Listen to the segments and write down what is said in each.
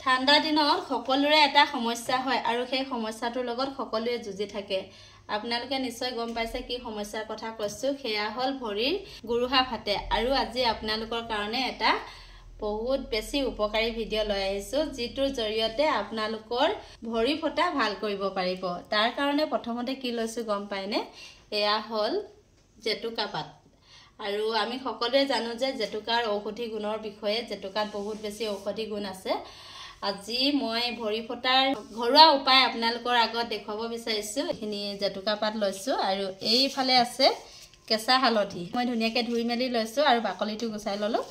ঠাণ্ডা দিনত সকলোৰে এটা সমস্যা হয় আৰু সেই সমস্যাটোৰ লগত সকলোৱে যুঁজি থাকে। আপোনালোকে নিশ্চয় গম পাইছে কি সমস্যাৰ কথা কৈছো, সেয়া হ'ল ভৰিৰ গুৰুহা ফাটে। আৰু আজি আপোনালোকৰ কাৰণে এটা বহুত বেছি উপকাৰী ভিডিঅ' লৈ আহিছো, যিটোৰ জৰিয়তে আপোনালোকৰ ভৰি ফটা ভাল কৰিব পাৰিব। তাৰ কাৰণে প্ৰথমতে কি লৈছো গম পায়নে? এয়া হ'ল জেতুকা পাত। আৰু আমি সকলোৱে জানো যে জেতুকাৰ ঔষধি গুণৰ বিষয়ে, জেতুকাত বহুত বেছি ঔষধি গুণ আছে। আজি মই ভৰি ফটাৰ ঘৰুৱা উপায় আপোনালোকৰ আগত দেখুৱাব বিচাৰিছো। এইখিনি জেতুকা পাত লৈছো আৰু এইফালে আছে কেঁচা হালধি। মই ধুনীয়াকৈ ধুই মেলি লৈছো আৰু বাকলিটো গুচাই ললো।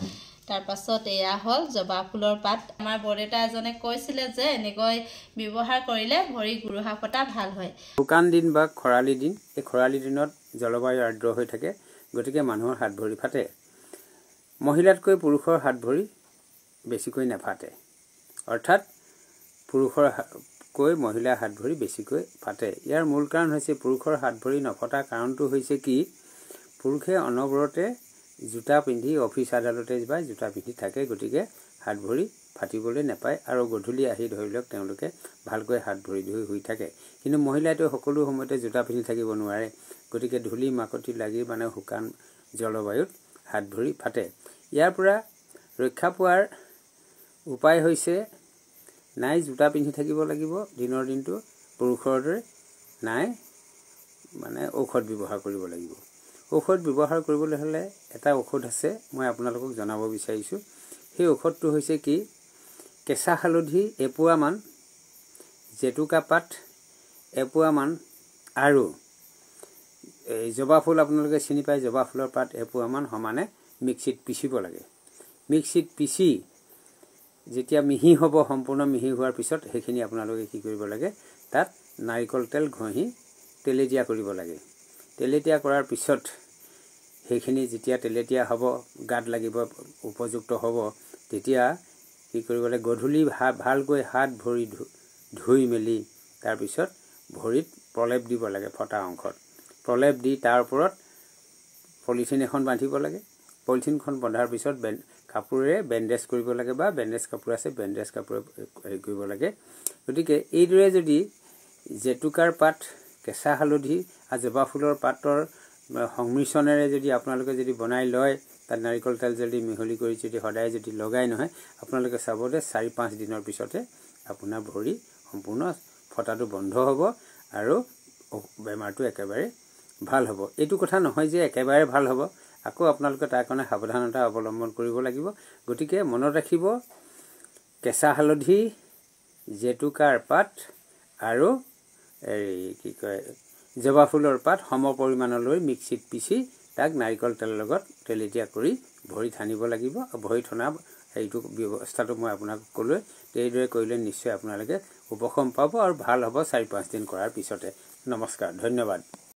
তাৰ পাছত এয়া হ'ল জবা ফুলৰ পাত। আমাৰ বৰদেউতা এজনে কৈছিলে যে এনেকৈ ব্যৱহাৰ কৰিলে ভৰি গুৰুহা ফটা ভাল হয়। শুকান দিন বা খৰালি দিন, এই খৰালি দিনত জলবায়ু আৰ্দ্ৰ হৈ থাকে, গতিকে মানুহৰ হাত ভৰি ফাটে। মহিলাতকৈ পুৰুষৰ হাত ভৰি বেছিকৈ নাফাটে, অৰ্থাৎ পুৰুষৰকৈ মহিলাৰ হাত ভৰি বেছিকৈ ফাটে। ইয়াৰ মূল কাৰণ হৈছে পুৰুষৰ হাত ভৰি নফটাৰ কাৰণটো হৈছে কি, পুৰুষে অনবৰতে জোতা পিন্ধি অফিচ আদালতে বা জোতা পিন্ধি থাকে, গতিকে হাত ভৰি ফাটিবলৈ নাপায় আৰু গধূলি আহি ধৰি লওক তেওঁলোকে ভালকৈ হাত ভৰি ধুই শুই থাকে। কিন্তু মহিলাইতো সকলো সময়তে জোতা পিন্ধি থাকিব নোৱাৰে, গতিকে ধূলি মাকতি লাগি শুকান জলবায়ুত হাত ভৰি ফাটে। ইয়াৰ পৰা ৰক্ষা পোৱাৰ উপায় হৈছে নাই জোতা পিন্ধি থাকিব লাগিব দিনৰ দিনটো পুৰুষৰ দৰে, নাই ঔষধ ব্যৱহাৰ কৰিব লাগিব। ঔষধ ব্যৱহাৰ কৰিবলৈ হ'লে এটা ঔষধ আছে, মই আপোনালোকক জনাব বিচাৰিছোঁ। সেই ঔষধটো হৈছে কি, কেঁচা হালধি এপোৱামান, জেতুকা পাত এপোৱামান আৰু এই জবা ফুল, আপোনালোকে চিনি পায় জবা ফুলৰ পাত এপোৱামান সমানে মিক্সিত পিচিব লাগে। মিক্সিত পিচি যেতিয়া মিহি হ'ব, সম্পূৰ্ণ মিহি হোৱাৰ পিছত সেইখিনি আপোনালোকে কি কৰিব লাগে, তাত নাৰিকল তেল ঘঁহি তেলেতীয়া কৰিব লাগে। তেলেতীয়া কৰাৰ পিছত সেইখিনি যেতিয়া তেলেতীয়া হ'ব, গাত লাগিব উপযুক্ত হ'ব, তেতিয়া কি কৰিব লাগে, গধূলি ভালকৈ হাত ভৰি ধুই মেলি তাৰপিছত ভৰিত প্ৰলেপ দিব লাগে। ফটা অংশত প্ৰলেপ দি তাৰ ওপৰত পলিথিন এখন বান্ধিব লাগে। পলিথিনখন বন্ধাৰ পিছত কাপোৰেৰে বেণ্ডেজ কৰিব লাগে, বা বেণ্ডেজ কাপোৰ আছে বেণ্ডেজ কাপোৰে হেৰি কৰিব লাগে। গতিকে এইদৰে যদি জেতুকাৰ পাত, কেঁচা হালধি আৰু জবা ফুলৰ পাতৰ সংমিশ্ৰণেৰে যদি আপোনালোকে যদি বনাই লয়, তাত নাৰিকল তেল যদি মিহলি কৰি যদি সদায় যদি লগাই নহয়, আপোনালোকে চাব যে 4-5 দিনৰ পিছতে আপোনাৰ ভৰি সম্পূৰ্ণ ফটাটো বন্ধ হ'ব আৰু বেমাৰটো একেবাৰে ভাল হ'ব। এইটো কথা নহয় যে একেবাৰে ভাল হ'ব, আকৌ আপোনালোকে তাৰ কাৰণে সাৱধানতা অৱলম্বন কৰিব লাগিব। গতিকে মনত ৰাখিব, কেঁচা হালধি, জেতুকাৰ পাত আৰু জবা ফুলৰ পাত সম পৰিমাণলৈ মিক্সিত পিচি তাক নাৰিকল তেলৰ লগত তেলেতীয়া কৰি ভৰিত সানিব লাগিব। ভৰিত সনা এইটো ব্যৱস্থাটো মই আপোনাক ক'লোৱে, এইদৰে কৰিলে নিশ্চয় আপোনালোকে উপশম পাব আৰু ভাল হ'ব 4-5 দিন কৰাৰ পিছতে। নমস্কাৰ, ধন্যবাদ।